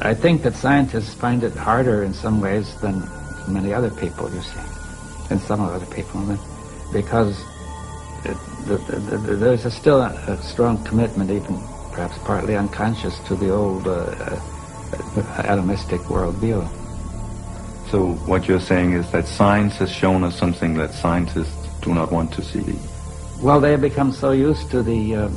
I think that scientists find it harder in some ways than many other people, you see, and some other people, because there's still a strong commitment, even perhaps partly unconscious, to the old atomistic worldview. So what you're saying is that science has shown us something that scientists do not want to see? Well, they have become so used to the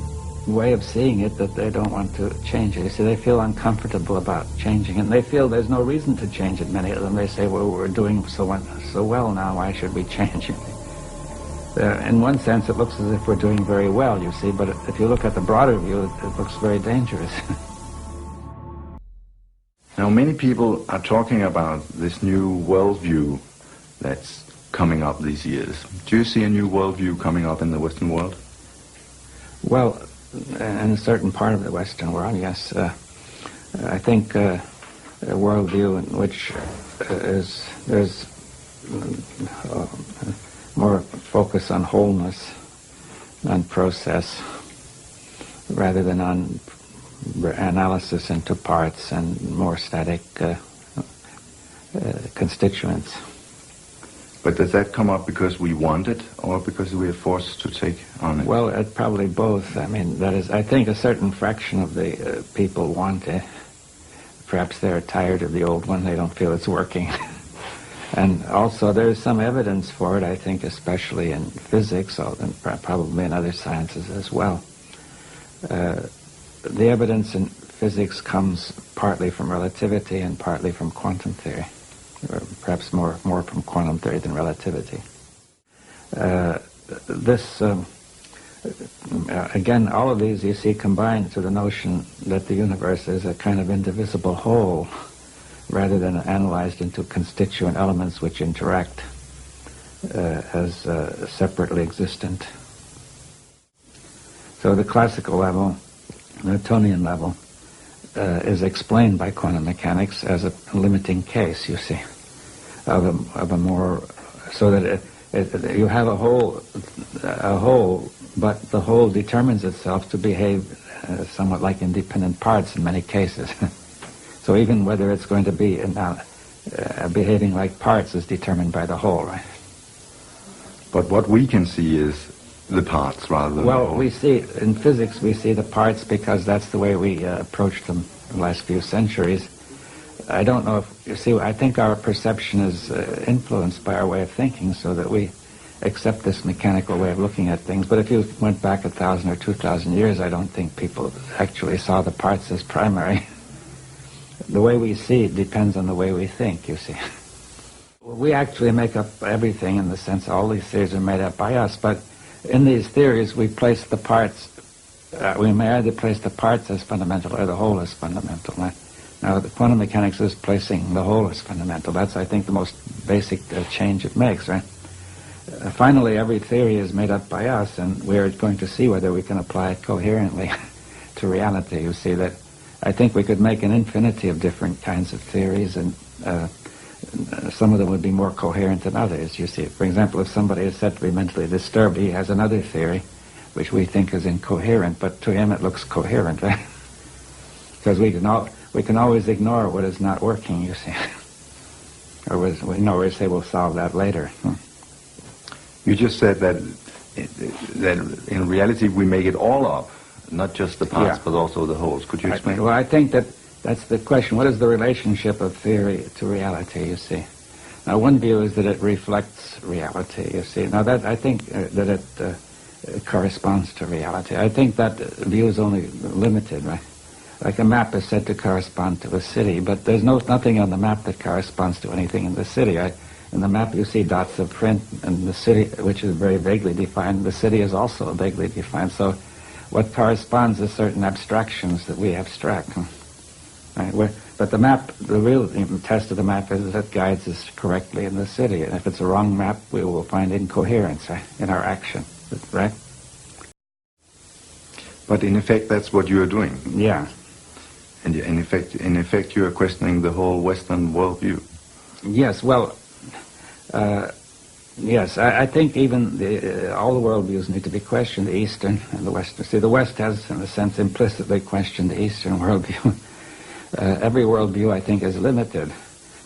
way of seeing it that they don't want to change it. You see, they feel uncomfortable about changing it, and they feel there's no reason to change it. Many of them, they say, well, we're doing so well now, why should we change it? In one sense, it looks as if we're doing very well, you see, but if you look at the broader view, it looks very dangerous. Now, many people are talking about this new worldview that's coming up these years. Do you see a new worldview coming up in the Western world? Well, in a certain part of the Western world, yes. I think a worldview in which there's more focus on wholeness, on process, rather than on analysis into parts and more static constituents. But does that come up because we want it, or because we are forced to take on it? Well, probably both. I mean, that is, I think a certain fraction of the people want it. Perhaps they're tired of the old one, they don't feel it's working. And also there's some evidence for it, I think, especially in physics, and probably in other sciences as well. The evidence in physics comes partly from relativity and partly from quantum theory, or perhaps more from quantum theory than relativity. Again, all of these, you see, combine to the notion that the universe is a kind of indivisible whole, rather than analyzed into constituent elements which interact as separately existent. So the classical level, Newtonian level, is explained by quantum mechanics as a limiting case, you see, of a more, so that you have a whole, but the whole determines itself to behave somewhat like independent parts in many cases. So even whether it's going to be behaving like parts is determined by the whole, right? But what we can see is the parts rather than the whole. We see, in physics, we see the parts because that's the way we approached them the last few centuries. I don't know if, you see, I think our perception is influenced by our way of thinking, so that we accept this mechanical way of looking at things. But if you went back 1,000 or 2,000 years, I don't think people actually saw the parts as primary. The way we see it depends on the way we think, you see. We actually make up everything in the sense all these theories are made up by us, but in these theories we place the parts, we may either place the parts as fundamental or the whole as fundamental. Right? Now, the quantum mechanics is placing the whole as fundamental. That's, I think, the most basic change it makes, right? Finally, every theory is made up by us, and we're going to see whether we can apply it coherently to reality. You see that I think we could make an infinity of different kinds of theories, and some of them would be more coherent than others, you see. For example, if somebody is said to be mentally disturbed, he has another theory which we think is incoherent, but to him it looks coherent, right? Because we can always ignore what is not working, you see. Or we can always say we'll solve that later. You just said that in reality we make it all up, not just the parts, but also the wholes. Could you explain? Well, I think that's the question. What is the relationship of theory to reality, you see? Now, one view is that it reflects reality, you see. Now, that I think that it corresponds to reality. I think that view is only limited, right? Like a map is said to correspond to a city, but there's nothing on the map that corresponds to anything in the city. In the map you see dots of print, and the city, which is very vaguely defined, the city is also vaguely defined. So what corresponds is certain abstractions that we abstract. Right? But the map, the real test of the map is that it guides us correctly in the city. And if it's a wrong map, we will find incoherence, right, in our action, right? But in effect, that's what you are doing. Yeah. And in effect, you are questioning the whole Western worldview. Yes. Well, yes. I think even all the worldviews need to be questioned, the Eastern and the Western. See, the West has, in a sense, implicitly questioned the Eastern worldview. Every worldview, I think, is limited.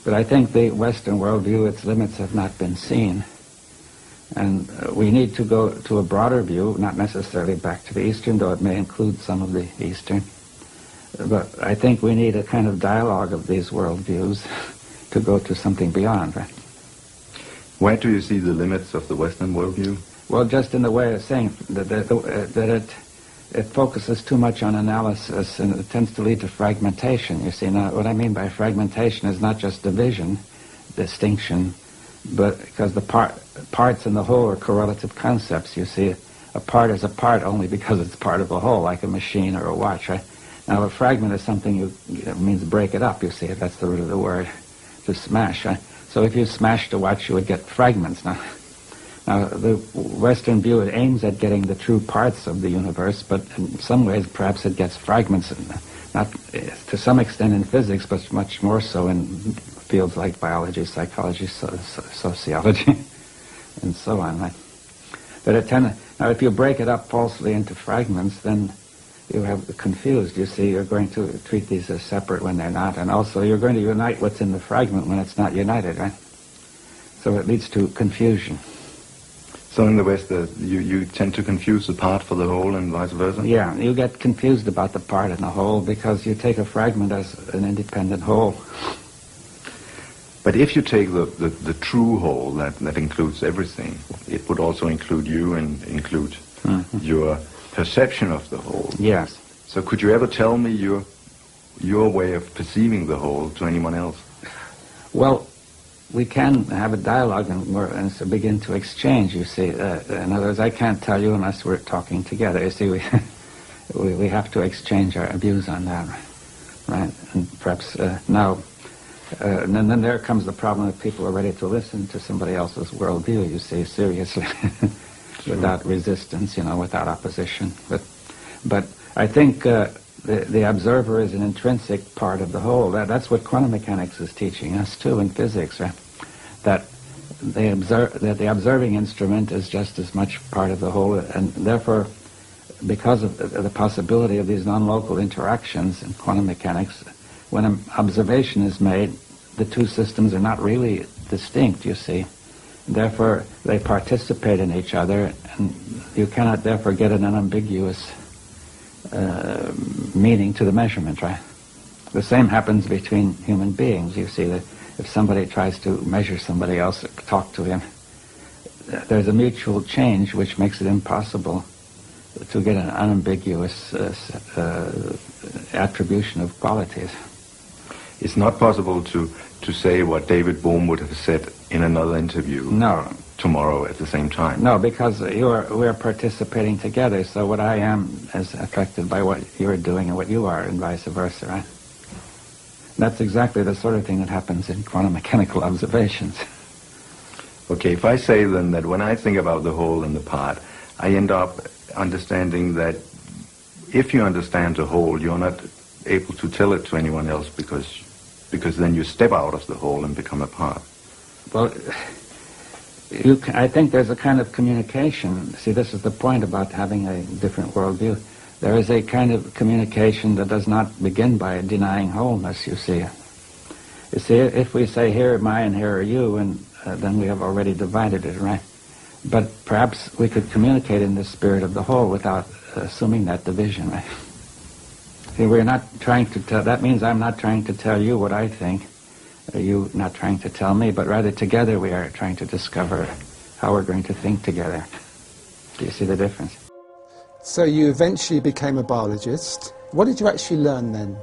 But I think the Western worldview, its limits have not been seen. And we need to go to a broader view, not necessarily back to the Eastern, though it may include some of the Eastern. But I think we need a kind of dialogue of these worldviews to go to something beyond, right? Where do you see the limits of the Western worldview? Well, just in the way of saying that it focuses too much on analysis, and it tends to lead to fragmentation. You see, now what I mean by fragmentation is not just division, distinction, but because the parts in the whole are correlative concepts. You see, a part is a part only because it's part of a whole, like a machine or a watch, right? Now, a fragment is something it means break it up, you see. That's the root of the word, to smash, right? So if you smashed a watch, you would get fragments. Now, the Western view, it aims at getting the true parts of the universe, but in some ways, perhaps it gets fragments, not to some extent in physics, but much more so in fields like biology, psychology, sociology, and so on. Right? But now, if you break it up falsely into fragments, then you have confused. You see, you're going to treat these as separate when they're not, and also you're going to unite what's in the fragment when it's not united, right? So it leads to confusion. So in the West, you tend to confuse the part for the whole and vice versa? Yeah, you get confused about the part and the whole because you take a fragment as an independent whole. But if you take the true whole that includes everything, it would also include you and include your perception of the whole. Yes. So could you ever tell me your way of perceiving the whole to anyone else? Well, we can have a dialogue and so begin to exchange, you see. In other words, I can't tell you unless we're talking together. You see, we have to exchange our views on that, right? And perhaps now, and then there comes the problem that people are ready to listen to somebody else's worldview, you see, seriously, without resistance, without opposition. But I think the observer is an intrinsic part of the whole. That's what quantum mechanics is teaching us too in physics, right? That the observing instrument is just as much part of the whole, and therefore, because of the possibility of these non-local interactions in quantum mechanics, when an observation is made, the two systems are not really distinct, you see. Therefore, they participate in each other, and you cannot therefore get an unambiguous meaning to the measurement, right? The same happens between human beings. You see that if somebody tries to measure somebody else, talk to him, there's a mutual change which makes it impossible to get an unambiguous attribution of qualities. It's not possible to say what David Bohm would have said in another interview. No. Tomorrow at the same time. No, because we're participating together, so what I am is affected by what you're doing and what you are, and vice versa, right? That's exactly the sort of thing that happens in quantum mechanical observations. Okay, if I say then that when I think about the whole and the part, I end up understanding that if you understand the whole, you're not able to tell it to anyone else because then you step out of the whole and become a part. Well, I think there's a kind of communication. See, this is the point about having a different worldview. There is a kind of communication that does not begin by denying wholeness, you see. You see, if we say, here am I and here are you, and then we have already divided it, right? But perhaps we could communicate in the spirit of the whole without assuming that division, right? See, we're not trying to tell, that means I'm not trying to tell you what I think, you not trying to tell me, but rather together we are trying to discover how we're going to think together. Do you see the difference? So you eventually became a biologist. What did you actually learn then?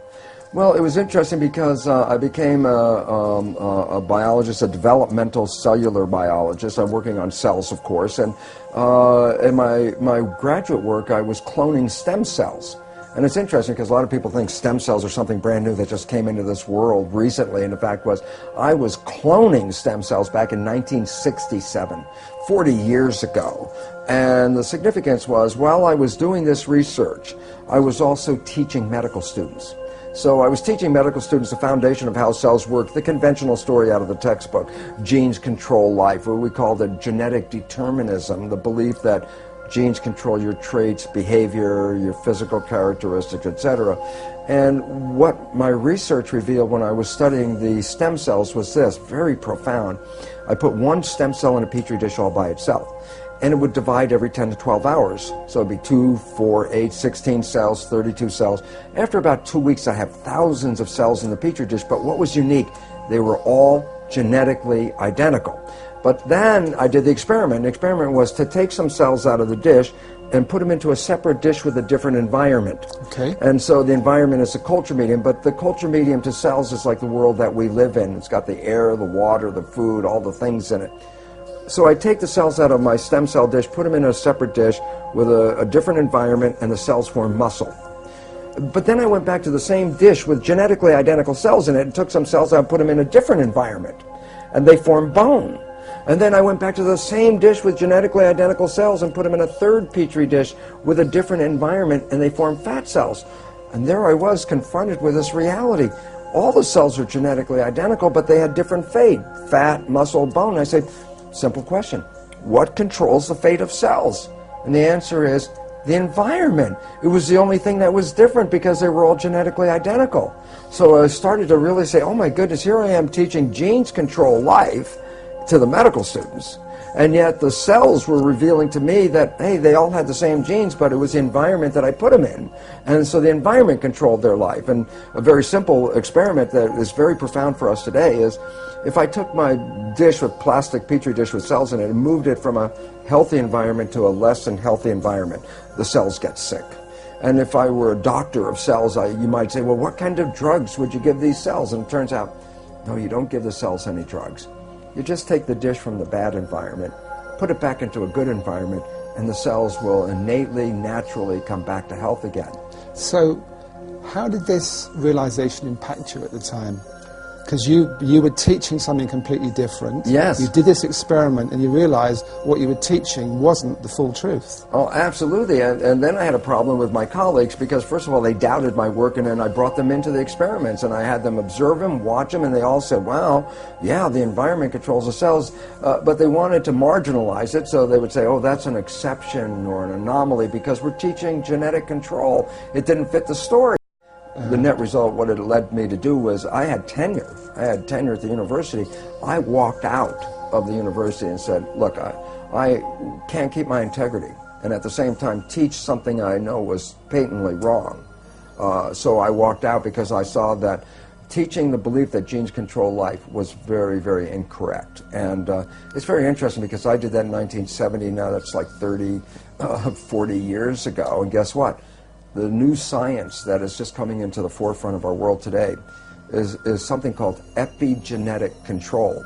Well, it was interesting because I became a biologist, a developmental cellular biologist. I'm working on cells, of course, and in my graduate work I was cloning stem cells. And it's interesting because a lot of people think stem cells are something brand new that just came into this world recently, and the fact was I was cloning stem cells back in 1967, 40 years ago. And the significance was, while I was doing this research, I was also teaching medical students. So I was teaching medical students the foundation of how cells work, the conventional story out of the textbook, genes control life, or we called it genetic determinism, the belief that genes control your traits, behavior, your physical characteristics, etc. And what my research revealed when I was studying the stem cells was this, very profound. I put one stem cell in a petri dish all by itself, and it would divide every 10 to 12 hours. So it'd be 2, 4, 8, 16 cells, 32 cells. After about 2 weeks, I have thousands of cells in the petri dish, but what was unique, they were all genetically identical. But then I did the experiment. The experiment was to take some cells out of the dish and put them into a separate dish with a different environment. Okay. And so the environment is a culture medium, but the culture medium to cells is like the world that we live in. It's got the air, the water, the food, all the things in it. So I take the cells out of my stem cell dish, put them in a separate dish with a different environment, and the cells form muscle. But then I went back to the same dish with genetically identical cells in it and took some cells out and put them in a different environment, and they form bone. And then I went back to the same dish with genetically identical cells and put them in a third petri dish with a different environment, and they formed fat cells. And there I was confronted with this reality. All the cells are genetically identical, but they had different fate: fat, muscle, bone. I said, simple question, what controls the fate of cells? And the answer is the environment. It was the only thing that was different because they were all genetically identical. So I started to really say, oh my goodness, here I am teaching genes control life to the medical students, and yet the cells were revealing to me that, hey, they all had the same genes, but it was the environment that I put them in, and so the environment controlled their life. And a very simple experiment that is very profound for us today is, if I took my dish with plastic petri dish with cells in it and moved it from a healthy environment to a less than healthy environment, the cells get sick. And if I were a doctor of cells, you might say, well, what kind of drugs would you give these cells? And it turns out, no, you don't give the cells any drugs. You just take the dish from the bad environment, put it back into a good environment, and the cells will innately, naturally come back to health again. So how did this realization impact you at the time? Because you were teaching something completely different. Yes. You did this experiment and you realized what you were teaching wasn't the full truth. Oh, absolutely. And then I had a problem with my colleagues because, first of all, they doubted my work, and then I brought them into the experiments and I had them observe them, watch them, and they all said, wow, yeah, the environment controls the cells. But they wanted to marginalize it, so they would say, oh, that's an exception or an anomaly because we're teaching genetic control. It didn't fit the story. The net result, what it led me to do was, I had tenure. I had tenure at the university. I walked out of the university and said, look, I can't keep my integrity and at the same time teach something I know was patently wrong. So I walked out because I saw that teaching the belief that genes control life was very, very incorrect. And it's very interesting because I did that in 1970. Now that's like 40 years ago. And guess what? The new science that is just coming into the forefront of our world today is something called epigenetic control.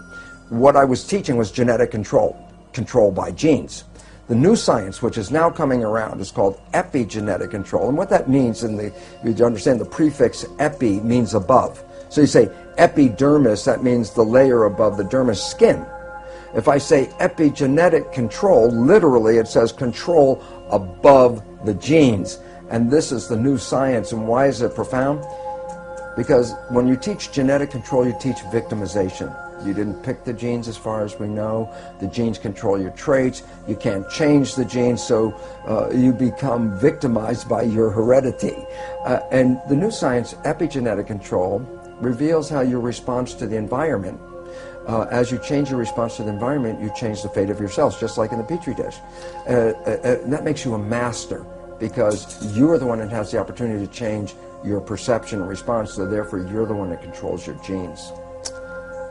What I was teaching was genetic control by genes. The new science, which is now coming around, is called epigenetic control. And what that means, you understand the prefix epi means above. So you say epidermis, that means the layer above the dermis, skin. If I say epigenetic control, literally it says control above the genes. And this is the new science. And why is it profound? Because when you teach genetic control, you teach victimization. You didn't pick the genes as far as we know. The genes control your traits. You can't change the genes, so you become victimized by your heredity. And the new science, epigenetic control, reveals how your response to the environment, as you change your response to the environment, you change the fate of your cells, just like in the Petri dish. That makes you a master, because you are the one that has the opportunity to change your perception and response, so therefore you're the one that controls your genes.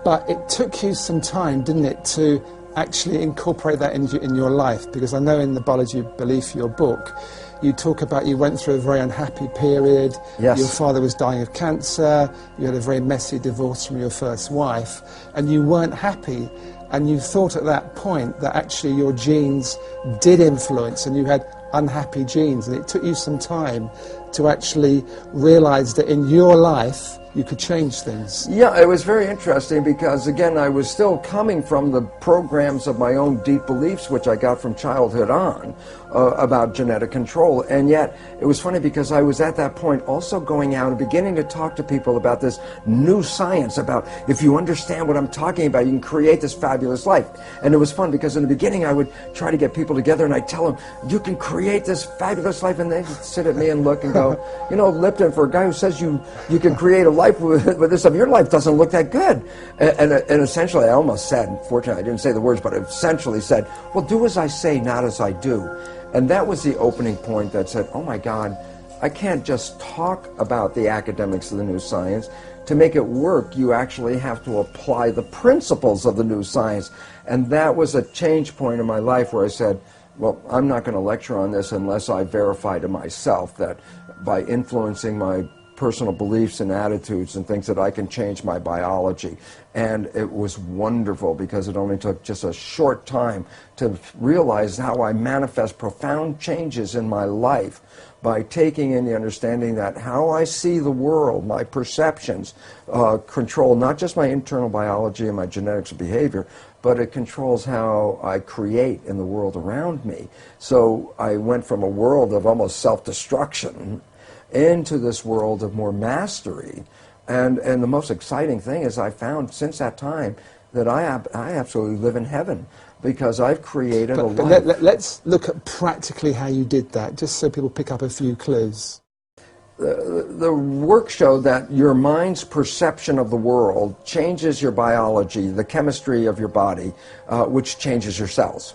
But it took you some time, didn't it, to actually incorporate that in your life? Because I know in the Biology of Belief, your book, you talk about you went through a very unhappy period. Yes. Your father was dying of cancer. You had a very messy divorce from your first wife, and you weren't happy. And you thought at that point that actually your genes did influence, and you had unhappy genes. And it took you some time to actually realize that in your life you could change things. Yeah, it was very interesting because, again, I was still coming from the programs of my own deep beliefs, which I got from childhood on, about genetic control. And yet, it was funny because I was at that point also going out and beginning to talk to people about this new science, about if you understand what I'm talking about, you can create this fabulous life. And it was fun because in the beginning I would try to get people together and I'd tell them, you can create this fabulous life, and they'd sit at me and look and go, you know, Lipton, for a guy who says you can create a life with this stuff, your life doesn't look that good. And essentially I almost said, fortunately I didn't say the words, but I essentially said, well, do as I say, not as I do. And that was the opening point that said, oh my God, I can't just talk about the academics of the new science. To make it work, you actually have to apply the principles of the new science. And that was a change point in my life where I said, well, I'm not going to lecture on this unless I verify to myself that by influencing my personal beliefs and attitudes and things that I can change my biology. And it was wonderful because it only took just a short time to realize how I manifest profound changes in my life by taking in the understanding that how I see the world, my perceptions, control not just my internal biology and my genetics and behavior, but it controls how I create in the world around me. So I went from a world of almost self-destruction into this world of more mastery. And the most exciting thing is I found since that time that I absolutely live in heaven because I've created a life. Let's look at practically how you did that, just so people pick up a few clues. The work showed that your mind's perception of the world changes your biology, the chemistry of your body, which changes your cells.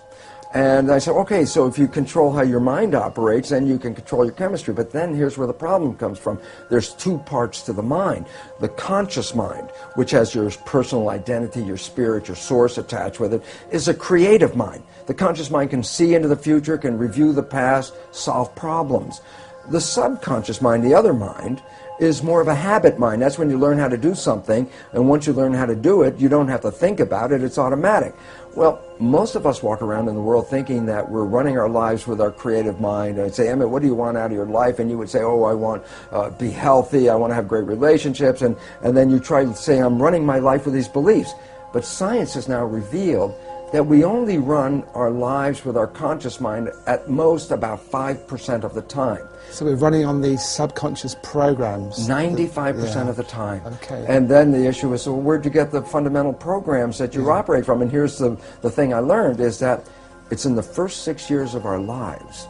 And I said, okay, so if you control how your mind operates, then you can control your chemistry. But then here's where the problem comes from. There's two parts to the mind. The conscious mind, which has your personal identity, your spirit, your source attached with it, is a creative mind. The conscious mind can see into the future, can review the past, solve problems. The subconscious mind, the other mind, is more of a habit mind. That's when you learn how to do something, and once you learn how to do it, you don't have to think about it, it's automatic. Well, most of us walk around in the world thinking that we're running our lives with our creative mind. And I'd say, Emmett, what do you want out of your life? And you would say, oh, I want to be healthy, I want to have great relationships, and then you try to say, I'm running my life with these beliefs. But science has now revealed that we only run our lives with our conscious mind at most about 5% of the time. So we're running on these subconscious programs. 95% of the time. Okay. And then the issue is, so where'd you get the fundamental programs that you operate from? And here's the thing I learned is that it's in the first 6 years of our lives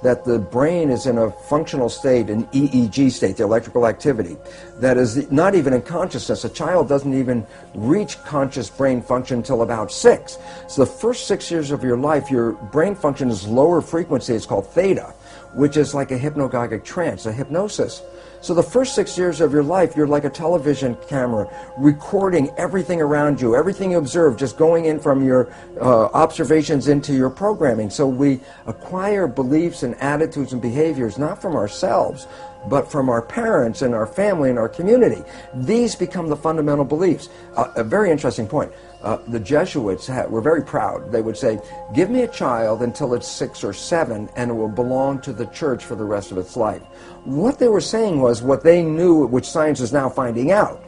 that the brain is in a functional state, an EEG state, the electrical activity, that is not even in consciousness. A child doesn't even reach conscious brain function until about 6. So the first 6 years of your life, your brain function is lower frequency. It's called theta, which is like a hypnagogic trance, a hypnosis. So the first 6 years of your life, you're like a television camera, recording everything around you, everything you observe, just going in from your observations into your programming. So we acquire beliefs and attitudes and behaviors, not from ourselves, but from our parents and our family and our community. These become the fundamental beliefs. A very interesting point. The Jesuits were very proud. They would say, give me a child until it's 6 or 7 and it will belong to the church for the rest of its life. What they were saying was what they knew, which science is now finding out.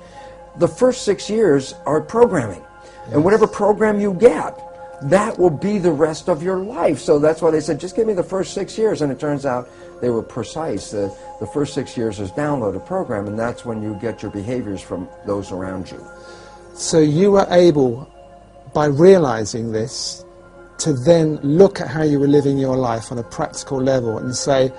The first 6 years are programming. Yes. And whatever program you get, that will be the rest of your life. So that's why they said, just give me the first 6 years. And it turns out they were precise. The first 6 years is download a program, and that's when you get your behaviors from those around you. So you were able, by realizing this, to then look at how you were living your life on a practical level and say,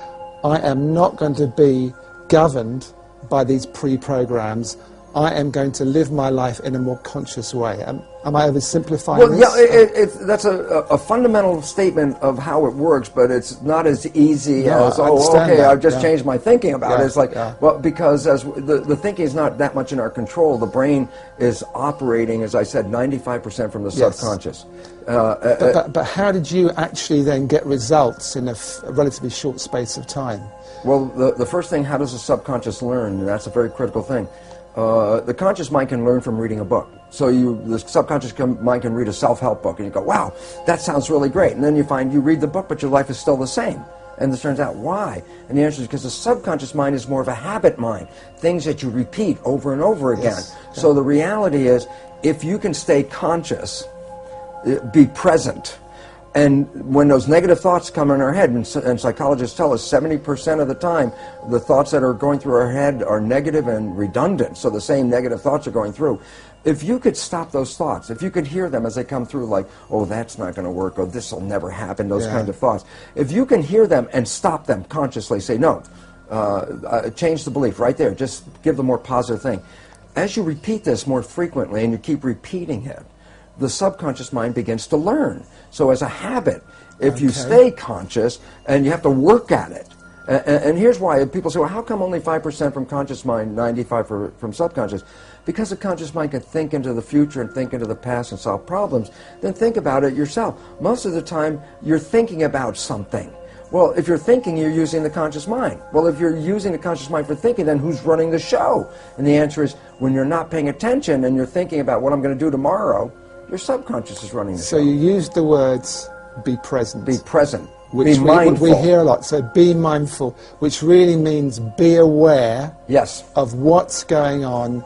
I am not going to be governed by these pre-programs. I am going to live my life in a more conscious way. Am I oversimplifying this? Yeah, that's a fundamental statement of how it works, but it's not as easy as, I've just changed my thinking about it. It's like, well, because as the thinking is not that much in our control. The brain is operating, as I said, 95% from the subconscious. But how did you actually then get results in a relatively short space of time? Well, the first thing, how does the subconscious learn? And that's a very critical thing. The conscious mind can learn from reading a book. So the subconscious mind can read a self-help book and you go, wow, that sounds really great. And then you find you read the book, but your life is still the same. And this turns out, why? And the answer is because the subconscious mind is more of a habit mind, things that you repeat over and over again. Yes. So the reality is, if you can stay conscious, be present, and when those negative thoughts come in our head, and psychologists tell us 70% of the time, the thoughts that are going through our head are negative and redundant, so the same negative thoughts are going through. If you could stop those thoughts, if you could hear them as they come through, like, oh, that's not going to work, or this will never happen, those kind of thoughts. If you can hear them and stop them consciously, say, no, change the belief right there, just give the more positive thing. As you repeat this more frequently and you keep repeating it, the subconscious mind begins to learn. So as a habit, if you stay conscious, and you have to work at it, and here's why people say, well, how come only 5% from conscious mind, 95% from subconscious? Because the conscious mind can think into the future and think into the past and solve problems. Then think about it yourself. Most of the time, you're thinking about something. Well, if you're thinking, you're using the conscious mind. Well, if you're using the conscious mind for thinking, then who's running the show? And the answer is, when you're not paying attention and you're thinking about what I'm going to do tomorrow, your subconscious is running the show. So you used the words, be present. Be present. Which be mindful. We hear a lot. So be mindful, which really means be aware of what's going on.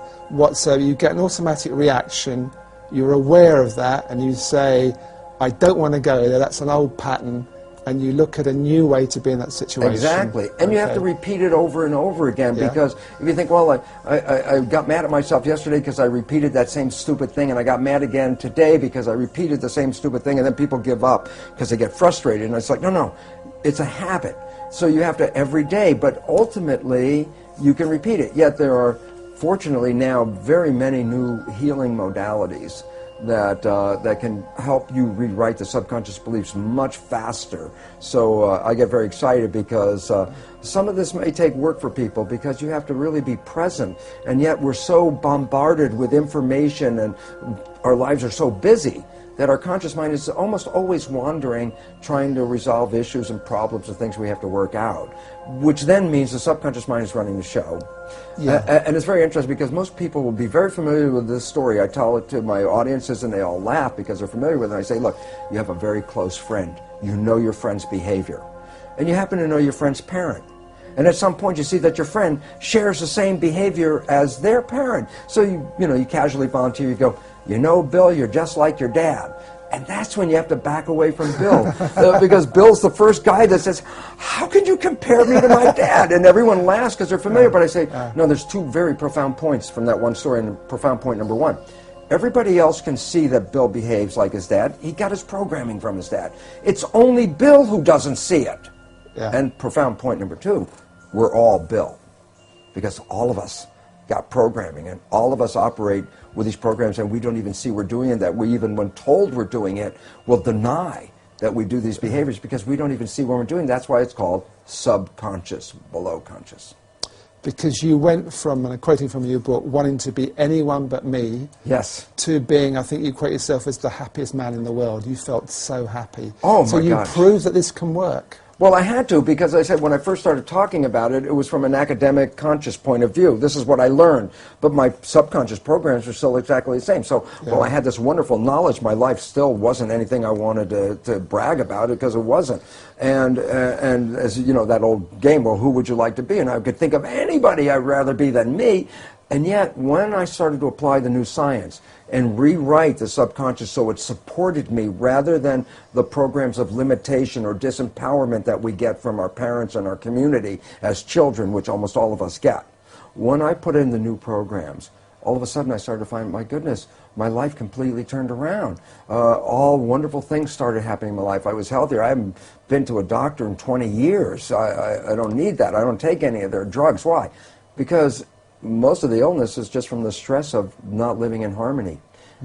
So you get an automatic reaction, you're aware of that, and you say, I don't want to go there, that's an old pattern, and you look at a new way to be in that situation. Exactly. And you have to repeat it over and over again, because if you think, well, I got mad at myself yesterday because I repeated that same stupid thing, and I got mad again today because I repeated the same stupid thing, and then people give up because they get frustrated. And it's like, no, it's a habit. So you have to every day, but ultimately you can repeat it. Yet there are, fortunately now, very many new healing modalities that can help you rewrite the subconscious beliefs much faster. So I get very excited because some of this may take work for people, because you have to really be present, and yet we're so bombarded with information and our lives are so busy that our conscious mind is almost always wandering, trying to resolve issues and problems and things we have to work out, which then means the subconscious mind is running the show. And it's very interesting, because most people will be very familiar with this story. I tell it to my audiences and they all laugh because they're familiar with it. And I say, look, you have a very close friend. You know your friend's behavior. And you happen to know your friend's parent. And at some point you see that your friend shares the same behavior as their parent. So you casually volunteer, you go, you know, Bill, you're just like your dad. And that's when you have to back away from Bill, because Bill's the first guy that says, how can you compare me to my dad? And everyone laughs because they're familiar, but I say, no, there's two very profound points from that one story, and profound point number one. Everybody else can see that Bill behaves like his dad. He got his programming from his dad. It's only Bill who doesn't see it. And profound point number two, we're all Bill, because all of us got programming, and all of us operate with these programs, and we don't even see we're doing it. That we, even when told we're doing it, will deny that we do these behaviors, because we don't even see when we're doing it. That's why it's called subconscious, below conscious. Because you went from, and I'm quoting from your book, wanting to be anyone but me, to being, I think you quote yourself as the happiest man in the world. You felt so happy. Oh, so my gosh. So you proved that this can work. Well, I had to, because I said when I first started talking about it, it was from an academic, conscious point of view. This is what I learned. But my subconscious programs were still exactly the same. So while I had this wonderful knowledge, my life still wasn't anything I wanted to brag about, it, because it wasn't. And as you know, that old game, well, who would you like to be? And I could think of anybody I'd rather be than me. And yet, when I started to apply the new science and rewrite the subconscious so it supported me, rather than the programs of limitation or disempowerment that we get from our parents and our community as children, which almost all of us get, when I put in the new programs, all of a sudden I started to find, my goodness, my life completely turned around. All wonderful things started happening in my life. I was healthier. I haven't been to a doctor in 20 years. I don't need that. I don't take any of their drugs. Why? Because most of the illness is just from the stress of not living in harmony.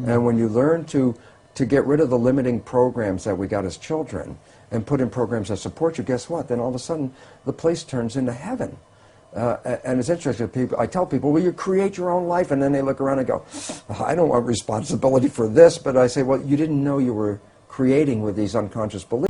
And when you learn to get rid of the limiting programs that we got as children and put in programs that support you, guess what? Then all of a sudden the place turns into heaven. And it's interesting, I tell people, well, you create your own life, and then they look around and go, I don't want responsibility for this, but I say, well, you didn't know you were creating with these unconscious beliefs.